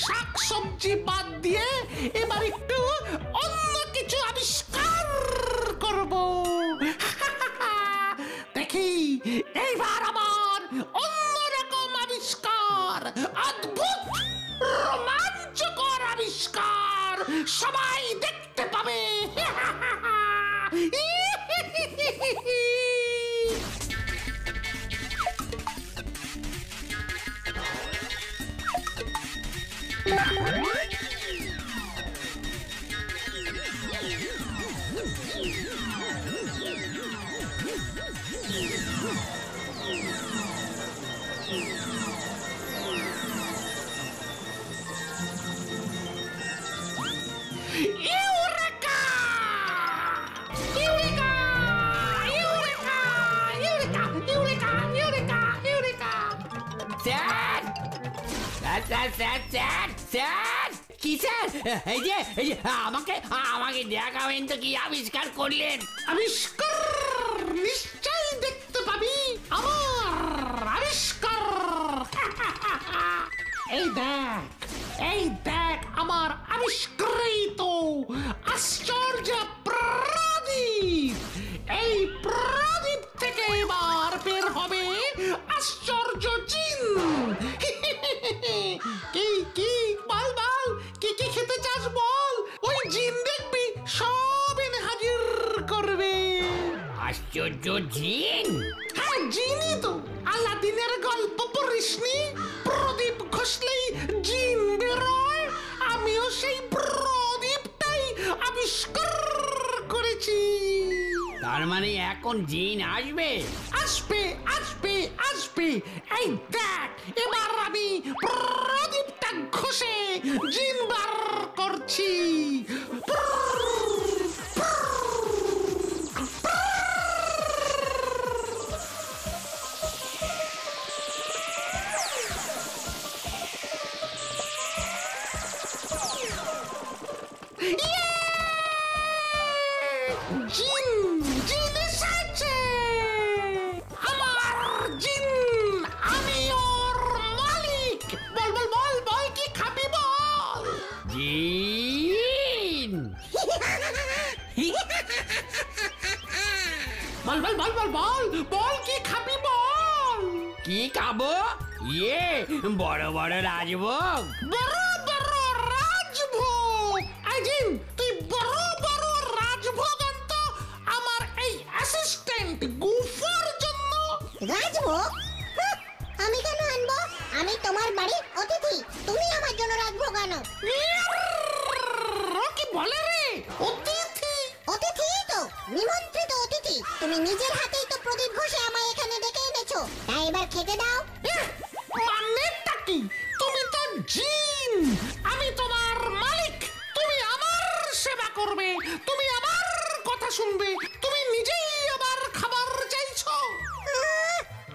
শাকসবজি বাদ দিয়ে এবার একটু অন্য কিছু আবিষ্কার করব। দেখি এইবার আমার অন্যরকম আবিষ্কার, অদ্ভুত রোমাঞ্চকর আবিষ্কার সবাই দেখতে পাবে। কি স্যার? এই যে আমাকে দেখাবেন তো কি আবিষ্কার করলেন? আবিষ্কার নিশ্চয়ই দেখতে পাবি আমার আবিষ্কার। এই দেখ আমার আবিষ্কৃত আশ্চর্য প্রদীপ। এই প্রদীপ থেকে এবার বের হবে আশ্চর্য জিন। কি বল কি খেতে চাস বল, ওই জিন দেখবি সব এনে হাজির করবে। আশ্চর্য জিন? হ্যাঁ, জিনই তো। আলাদিনের গল্প পড়িসনি? প্রদীপ ঘষলেই জিন বেরোয়। আমিও সেই প্রদীপটাই আবিষ্কার করেছি। তার মানে এখন জিন আসবে? আসবে। এই দেখ, এবার আমি প্রদীপটা ঘষে জিন বার করছি। জিন এসেছে। আমার জিন, আমি ওর মালিক। বল কি খাবি বল। জিন? বল কি খাবি বল। কি খাবো? বড় বড় রাজভোগ। বড় রাজভোগ? জিন, তুই বড় রাজভোগ আনত আমার এই অ্যাসিস্ট্যান্ট গুফার জন্য। রাজভোগ? আমি কেন আনবো? আমি তোমার বাড়ির অতিথি, তুমি আমার জন্য রাজভোগ আনো। কি বলে রে? অতিথি? অতিথি তো, নিমন্ত্রিত অতিথি। তুমি নিজের হাতেই তো প্রদীপ ঘষে আমায় এখানে ডেকে এনেছো, তাই এবার খেতে দাও। মানেটা কি? তুমি তো জিন, আমি তোমার মালিক। তুমি আমার সেবা করবে, তুমি আমার কথা শুনবে, তুমি নিজেই আবার খাবার চাইছো।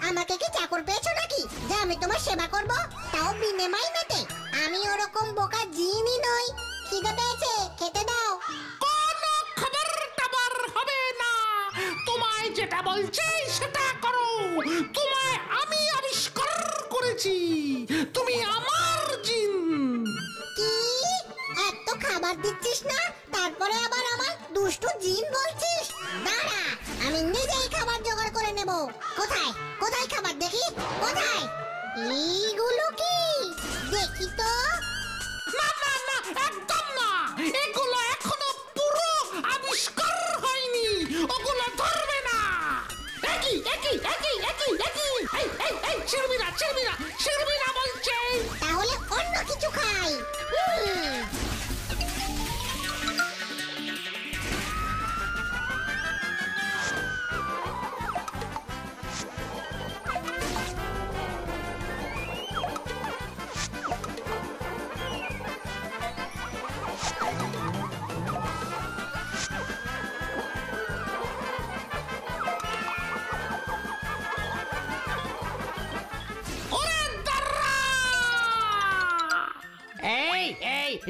আমাকে কি চাকর পেয়েছো নাকি যে আমি তোমার সেবা করব, তাও বিনে মাইনেতে? আমি ওরকম বোকা জিনই নই। খিদে পেয়েছে, খেতে দাও। কোনো খাবার টাবার হবে না। তোমায় যেটা বলছি সেটা করো। তোমায় আমি আবিষ্কার করেছি, তুমি আমার জিন। কি এত খাবার দিচ্ছিস না, তারপরে আবার আমার দুষ্টু জিন বলছিস? দাঁড়া, আমি নিজেই খাবার জোগাড় করে নেব। কোথায় খাবার দেখি, কোথায়? এইগুলো কি দেখি তো। না, একদম না। এগুলো এখনো পুরো আবিষ্কার হয়নি, ওগুলো ধরবে না। একই ছিড়বি না বলছে। তাহলে অন্য কিছু খাই।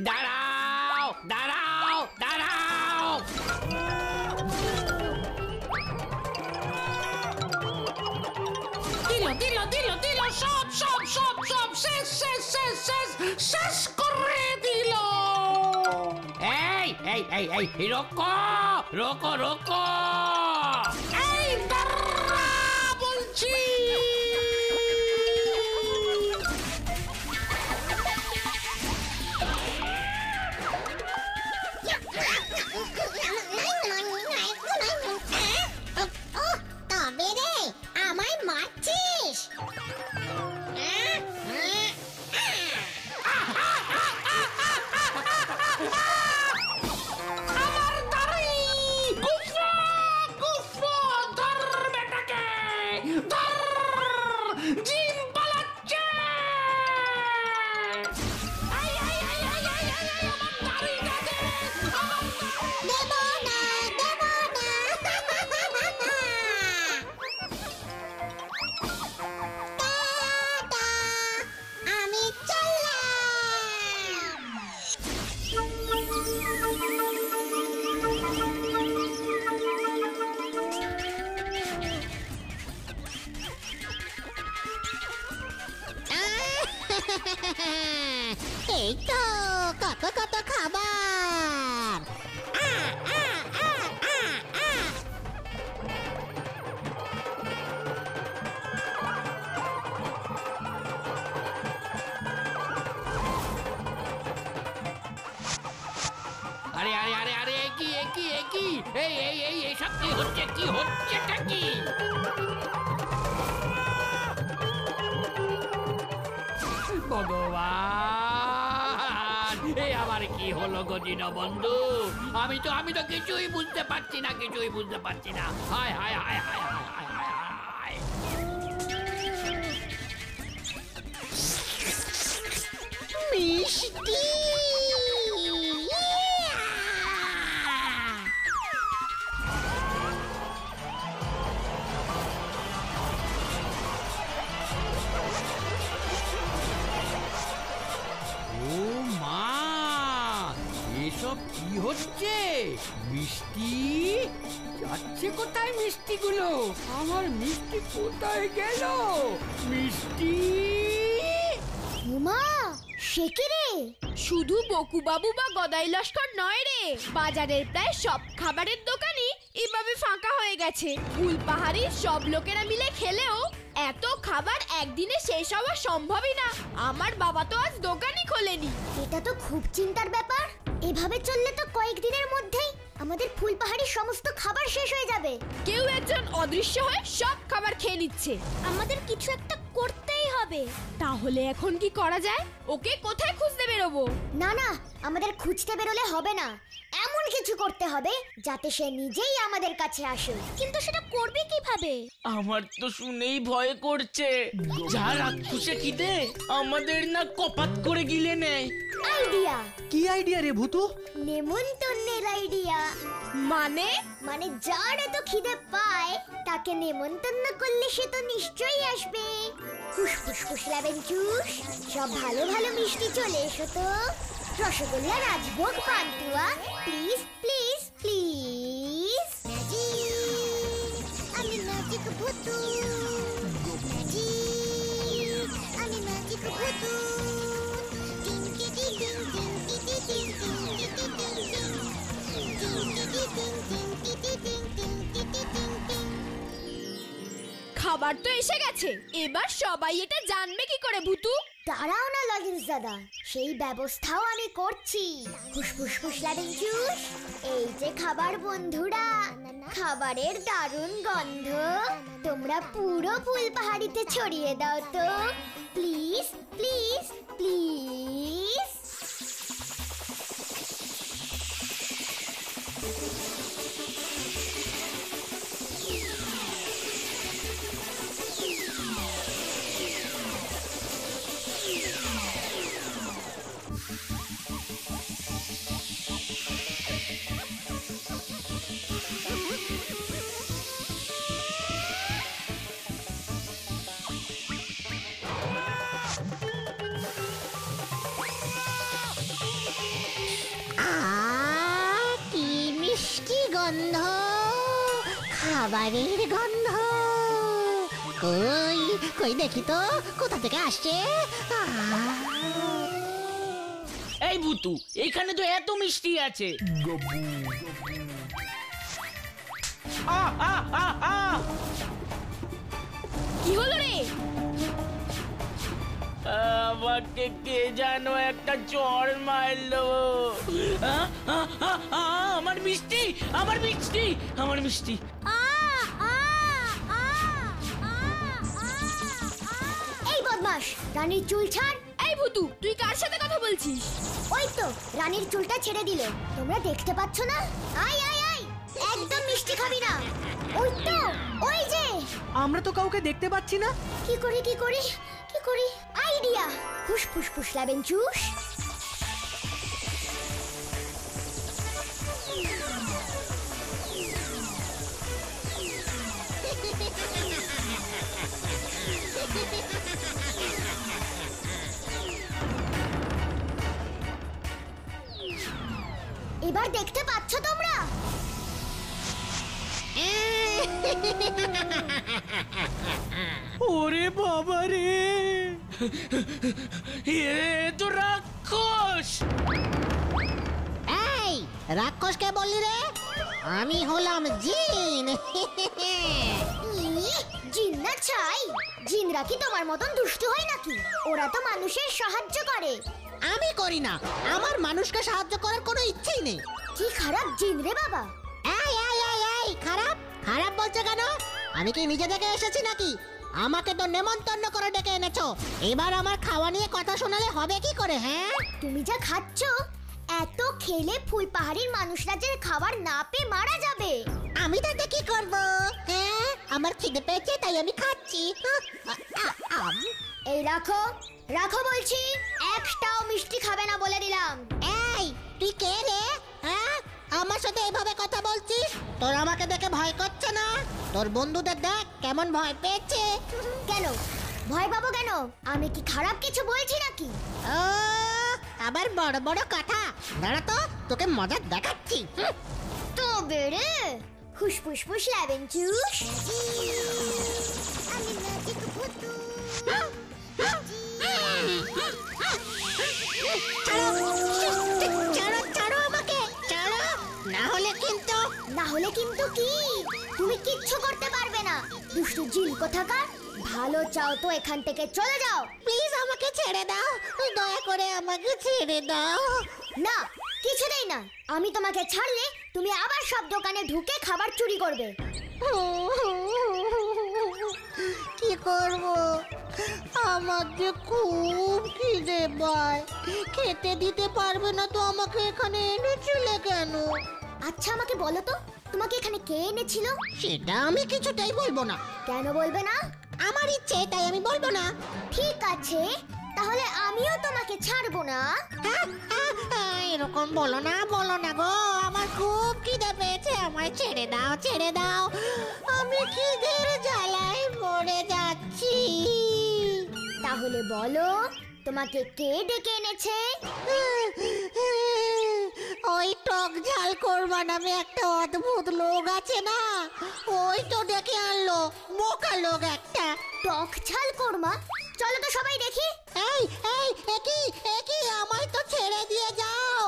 দাঁড়াও। দিল সব শেষ এই রোকো রোকো রোকো এই দাঁড়া বলছি। তবে রে আমায় মারছিস? আমার দাড়ি গুফো গুফো ধর বেটাকে ধর, জিন পালাচ্ছে। I I I I I I I, আমার দাড়িটা দে, আমার দাড়ি। দেব না, দেব না। টাটা, আমি চললাম। এই তো কত কত খাবার। আরে আরে আরে আরে কি এই সব কি হচ্ছেটা কি? ভগবান, এই আবার কি হলো গো দীনবন্ধু? আমি তো কিছুই বুঝতে পারছি না। হায় হায় হায় হায় হায় হায় হায় হায়। মিষ্টি। ও মা, এসব কি হচ্ছে? মিষ্টি যাচ্ছে কোথায়? মিষ্টিগুলো, আমার মিষ্টি কোথায় গেল? মিষ্টি উমা, সে কি রে? শুধু বকুবাবু বা গদাই লস্কর নয় রে, বাজারের প্রায় সব খাবারের দোকানই এভাবে ফাঁকা হয়ে গেছে। ফুলপাহাড়ির সব লোকেরা মিলে খেলেও এত খাবার একদিনে শেষ হওয়া সম্ভবই না। আমার বাবা তো আজ দোকানই খোলেনি। এটা তো খুব চিন্তার ব্যাপার। এভাবে চললে তো কয়েকদিনের মধ্যেই আমাদের ফুলপাহাড়ির সমস্ত খাবার শেষ হয়ে যাবে। কেউ একজন অদৃশ্য হয়ে সব খাবার খেয়ে নিচ্ছে। আমাদের কিছু একটা করতেই হবে। তাহলে এখন কি করা যায়? ওকে কোথায় খুঁজতে বেরোবো? না না, আমাদের খুঁজতে বেরোলে হবে না। এমন কিছু করতে হবে যাতে সে নিজেই আমাদের কাছে আসে। কিন্তু সেটা করবে কিভাবে? আমার তো শুনেই ভয় করছে। যা রাক্ষসে খিদে আমাদের না কপাত করে গিলে নেয়। আইডিয়া। কি আইডিয়া রে ভূতু? নেমন্তন্নের আইডিয়া। মানে মানে যার এত খিদে পায় তাকে নেমন্তন্ন করলে সে তো নিশ্চয়ই আসবে। ফুস ফুস ফুস লাবেন চুস, সব ভালো ভালো মিষ্টি চলে এসো তো। Rasgulla, rajbhog, pantua, please please please. Magic, আমি ম্যাজিক ভূতু। ম্যাজিক, আমি ম্যাজিক ভূতু। টিংকি টিং টিং টিংকি টিং টিং টিংকি টিং টিং। খাবার তো এসে গেছে, এবার সবাই এটা জানবে কি করে ভূতু? দাঁড়াও না লজেন্স দাদা, সেই ব্যবস্থাও আমি করছি। ফুসফুস ফুসলাবেন জুস, এই যে খাবার বন্ধুরা, খাবারের দারুণ গন্ধ তোমরা পুরো ফুলপাহাড়িতে ছড়িয়ে দাও তো। Please please please. কি মিষ্টি গন্ধ, খাবারের গন্ধ। কই কই দেখি তো কোথা থেকে আসছে। এই ভুতু, এখানে তো এত মিষ্টি আছে। কি হলো রে? আমাকে কে যেন একটা চড় মারলো। আমার মিষ্টি, আমার মিষ্টি, আমার মিষ্টি। এই বদমাস, রানীর চুল ছাড়। এই ভুতু, তুই কার সাথে কথা বলছিস? ওই তো রানীর চুলটা ছেড়ে দিল, তোমরা দেখতে পাচ্ছ না? আয় আয় আয়, একদম মিষ্টি খাবি না। ওই তো, ওই যে। আমরা তো কাউকে দেখতে পাচ্ছি না। কি করি কি করি কি করি? আইডিয়া! ফুস ফুস ফুস লাবেন চুষ। এবার দেখতে পাচ্ছ তোমরা? ওরে বাবা রে, এ তো রাক্ষস। এই রাক্ষসকে বললি রে? আমি হলাম জিন। জিন না চাই? জিনরা কি তোমার মতন দুষ্টু হয় নাকি? ওরা তো মানুষের সাহায্য করে। আমি করি না, আমার মানুষকে সাহায্য করার কোনো ইচ্ছেই নেই। কি খারাপ জিন রে বাবা! এই এই এই এই খারাপ খারাপ বলছো কেন? আমি কি নিজে থেকে এসেছি নাকি? আমাকে তো নেমন্তন্ন করে ডেকে এনেছো, এবার আমার খাওয়া নিয়ে কথা শোনালে হবে কি করে? হ্যাঁ, তুমি যা খাচ্ছ, এত খেলে ফুলপাহাড়ির মানুষরা যে খাবার না পেয়ে মারা যাবে। আমি তাতে কি করব? হ্যাঁ, আমার খিদে পেয়েছে তাই আমি খাচ্ছি। এই রাখো, রাখো বলছি, একটাও মিষ্টি খাবে না বলে দিলাম। এই তুই কে রে? হ্যাঁ, আমার সাথে এভাবে কথা বলছিস? তোর আমাকে দেখে ভয় করছে না? তোর বন্ধুদের দেখ কেমন ভয় পেয়েছে। কেন ভয় পাবো কেন? আমি কি খারাপ কিছু বলছি নাকি? ও, আবার বড় বড় কথা। দাঁড়া তো, তোকে মজা দেখাচ্ছি। তো বেড়ে ফুস ফুস ফুস লাবেন চুষ। আমি ম্যাজিক ভুতু। ছাড়ো ছাড়ো আমাকে, ছাড়ো, না হলে কিন্তু। না হলে কিন্তু কি? তুমি কিচ্ছু করতে পারবে না, দুষ্টু জিন কোথাকার। ভালো চাও তো এখান থেকে চলে যাও। প্লিজ আমাকে ছেড়ে দাও, দয়া করে আমাকে ছেড়ে দাও। না, কিছুতেই না। আমি তোমাকে ছাড়লে তুমি আবার সব দোকানে ঢুকে খাবার চুরি করবে। কি করব? আমার যে খুব খিদে পায়, খেতে দিতে পারবে না তো আমাকে এখানে এনেছিলে কেন? আচ্ছা আমাকে বলো তো, তোমাকে এখানে কে এনেছিল? সেটা আমি কিছুতেই বলবো না। কেন বলবে না? আমার ইচ্ছে তাই আমি বলবো না। ঠিক আছে, তাহলে আমিও তোমাকে ছাড়বো না। এরকম বলো না গো, আমার খুব খিদে পেয়েছে, আমায় ছেড়ে দাও, ছেড়ে দাও। আমি খিদের জ্বালায় মরে যাচ্ছি। তাহলে বলো, তোমাকে কে ডেকে এনেছে? ওই টক ঝাল কোরমা নামে একটা অদ্ভুত লোক আছে না, ওই তো ডেকে আনলো, বোকা লোক একটা। টক ঝাল কোরমা? চলো তো সবাই দেখি। এই এই একই আমায় তো ছেড়ে দিয়ে যাও।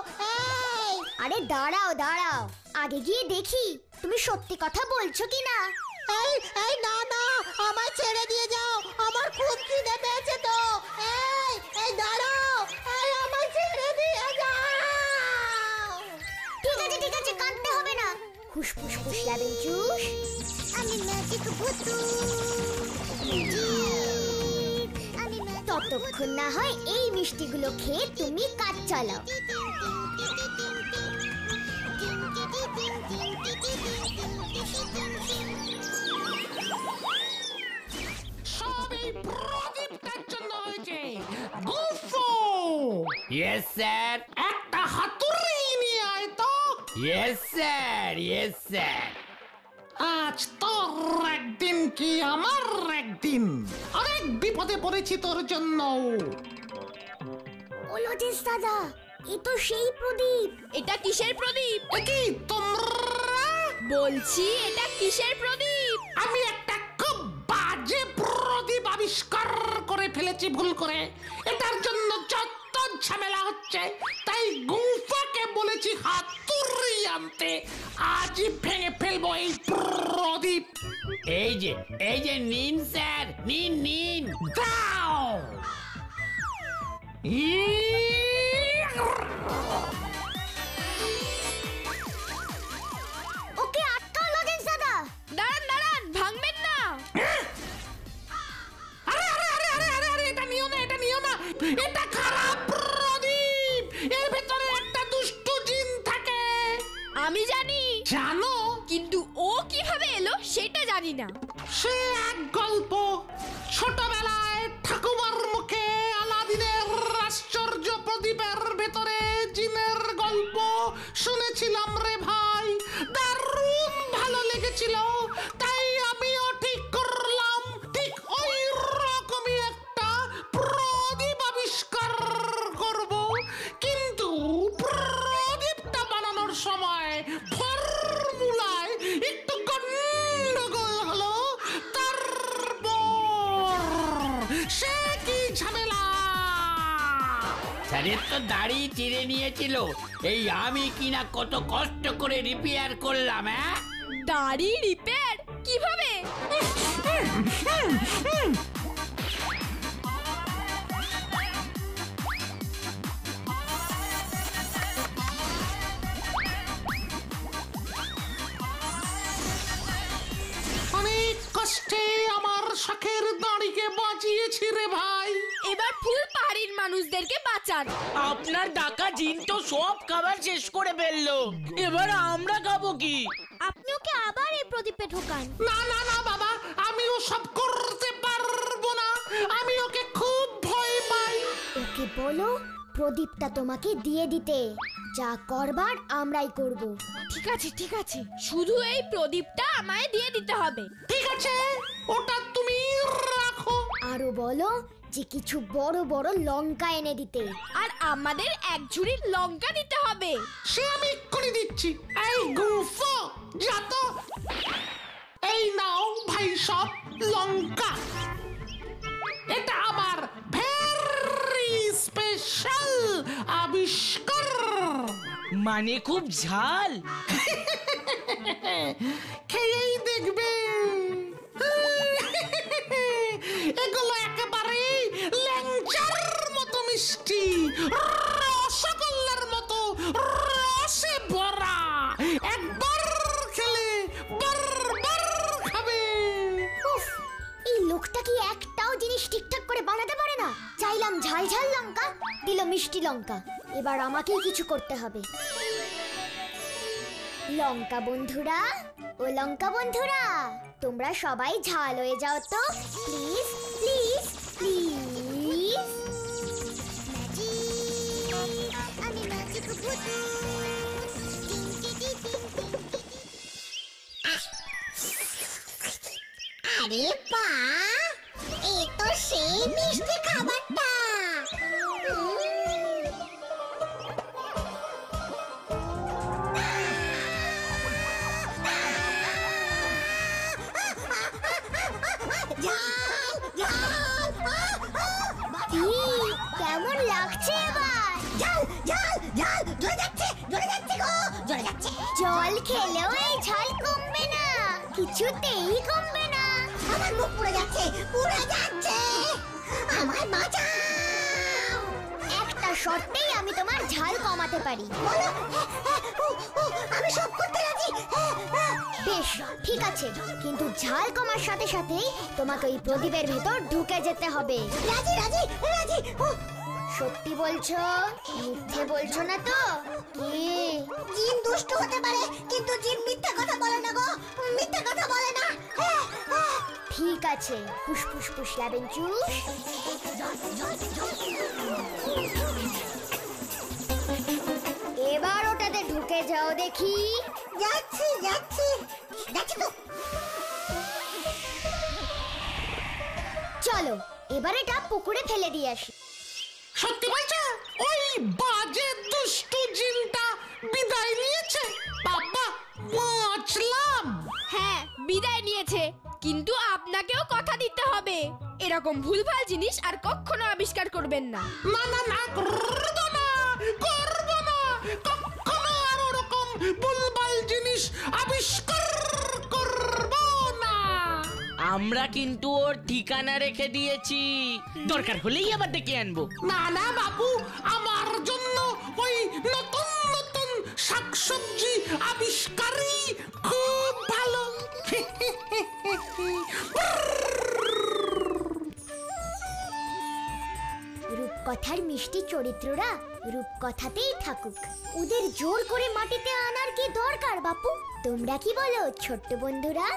এই আরে দাঁড়াও দাঁড়াও, আগে গিয়ে দেখি তুমি সত্যি কথা বলছো কি না। এই এই না না, আমায় ছেড়ে দিয়ে যাও, আমার খুব খিদে পেয়েছে তো। এই এই দাঁড়াও, এই আমায় ছেড়ে দিয়ে যাও। ঠিক আছে, কাঁদতে হবে না। ফুস ফুস ফুস লাবেন চুষ। আমি ম্যাজিক ভুতু। ততক্ষণ না হয় এই মিষ্টিগুলো খেয়ে তুমি কাজ চালাও। সব এই প্রদীপটার জন্য হয়েছে। গুফো, ইয়েস স্যার, একটা হাতুড়ি নিয়ে আয় তো। Yes sir, yes sir. আজ তোর একদিন কি আমার একদিন। অনেক বিপদে পড়েছি তোর জন্য। ওলজিস দাদা, এ তো সেই প্রদীপ। এটা কিসের প্রদীপ? এ কি তোমরা? বলছি এটা কিসের প্রদীপ? আমি একটা খুব বাজে প্রদীপ আবিষ্কার করে ফেলেছি ভুল করে। এটার জন্য যত ঝামেলা হচ্ছে, তাই বলেছি হাতুড়ি আনতে, আজই ভেঙে ফেলবো এই প্রদীপ। এই যে নিন স্যার, নিন নিন। দাও। ওকে আটকাও লজেন্স দাদা। দাঁড়ান দাঁড়ান, ভাঙবেন না। আরে আরে আরে আরে আরে আরে, এটা নিও না, এটা নিও না, এটা খারাপ প্রদীপ। এর ভেতরে একটা দুষ্টু জিন থাকে। আমি জানি, জানো? কিন্তু ও কিভাবে এলো সেটা জানি না। সে এক গল্প। ছোটবেলায় ঠাকুমার মুখে আলাদিনের আশ্চর্য প্রদীপের ভেতরে জিনের গল্প শুনেছিলাম রে ভাই। দারুণ ভালো লেগেছিল, তাই আমিও ঠিক করলাম ঠিক ওই রকমই একটা প্রদীপ আবিষ্কার করব। কিন্তু প্রদীপটা বানানোর সময় ফর্মুলায় একটু গন্ডগোল হলো। সে কি ঝামেলা! স্যারের তো দাড়ি চিড়ে নিয়েছিল, এই আমি কিনা কত কষ্ট করে রিপেয়ার করলাম। হ্যাঁ, দাড়ি রিপেয়ার কিভাবে? অনেক কষ্টে আমার শখের দাড়িকে বাঁচিয়েছি রে ভাই। এবার ফুল পাহাড়ির মানুষদেরকে বাঁচান। আপনার ডাকা জিন তো সব খাবার শেষ করে ফেললো, এবার আমরা খাবো কি? আপনি ওকে আবার এই প্রদীপে ঢোকান। না না না বাবা, আমিও সব করতে পারবো না, আমি ওকে খুব ভয় পাই। ওকে বলো প্রদীপটা তোমাকে দিয়ে দিতে, যা করবার আমরাই করব। ঠিক আছে ঠিক আছে, শুধু এই প্রদীপটা আমায় দিয়ে দিতে হবে। ঠিক আছে, ওটা তুমি রাখো। আরো বলো যে কিছু বড় বড় লঙ্কা এনে দিতে। আর আমাদের এক ঝুড়ি লঙ্কা দিতে হবে। সে আমি করে দিচ্ছি। এই গুফো, যা তো। এই নাও ভাই সব লঙ্কা। এটা আমার ভেরি স্পেশাল আবিষ্কার। মানে খুব ঝাল? খেয়েই দেখবে। এগুলো একেবারে ল্যাংচার মতো মিষ্টি, রসগোল্লার মতো রসে ভরা। একবার খেলে বারবার খাবে। উফ, এই লোকটা কি একটাও জিনিস ঠিকঠাক করে বানাতে পারে না? চাইলাম ঝাল ঝাল লঙ্কা, দিল মিষ্টি লঙ্কা। এবার আমাকেই কিছু করতে হবে। লঙ্কা বন্ধুরা, ও লঙ্কা বন্ধুরা, তোমরা সবাই ঝাল হয়ে যাও তো, প্লিজ প্লিজ প্লিজ। আমি ম্যাজিক ভুতু। আরে পা, এ তো সেই মিষ্টি খাবারটা। কেমন লাগছে এবার? ঝাল ঝাল ঝাল, জ্বলে যাচ্ছে জ্বলে যাচ্ছে গো, জ্বলে যাচ্ছে। জল খেলেও এই ঝাল কমবে না, কিছুতেই কমবে না। আমার মুখ পুড়ে যাচ্ছে, পুড়ে যাচ্ছে। আমায় বাঁচাও। একটা শর্তেই আমি তোমার ঝাল কমাতে পারি। বলো। আমি সব করতে রাজি। বেশ, ঠিক আছে, কিন্তু ঝাল কমার সাথে সাথেই তোমাকে ওই প্রদীপের ভেতর ঢুকে যেতে হবে। রাজি রাজি রাজি। সত্যি বলছো? মিথ্যে বলছো না তো? কি? জিন দুষ্ট হতে পারে, কিন্তু জিন মিথ্যা কথা বলে না গো, মিথ্যা কথা বলে না। ঠিক আছে, ফুসফুস ফুস লাবেন চুস। এবার ওটাতে ঢুকে যাও দেখি। যাচ্ছি যাচ্ছি যাচ্ছি তো। চলো এবার এটা পুকুরে ফেলে দিয়ে আসি। সত্যি বলছো? ওই বাজে দুষ্টু জিনটা বিদায় নিয়েছে? বাবা, বাঁচলাম। হ্যাঁ, বিদায় নিয়েছে, কিন্তু আপনাকেও কথা দিতে হবে এরকম ভুলভাল জিনিস আর কখনো আবিষ্কার করবেন না। না না না, করবো না, করবো না, কখনো আমরা কিন্তু ওর ঠিকানা রেখে দিয়েছি, দরকার হলেই আবার ডেকে আনবো। না না বাবু, আমার জন্য ওই নতুন নতুন শাকসবজি আবিষ্কারই খুব ভালো। রূপকথার মিষ্টি চরিত্ররা রূপকথাতেই থাকুক, ওদের জোর করে মাটিতে আনার কি দরকার বাপু? তোমরা কি বলো ছোট্ট বন্ধুরা?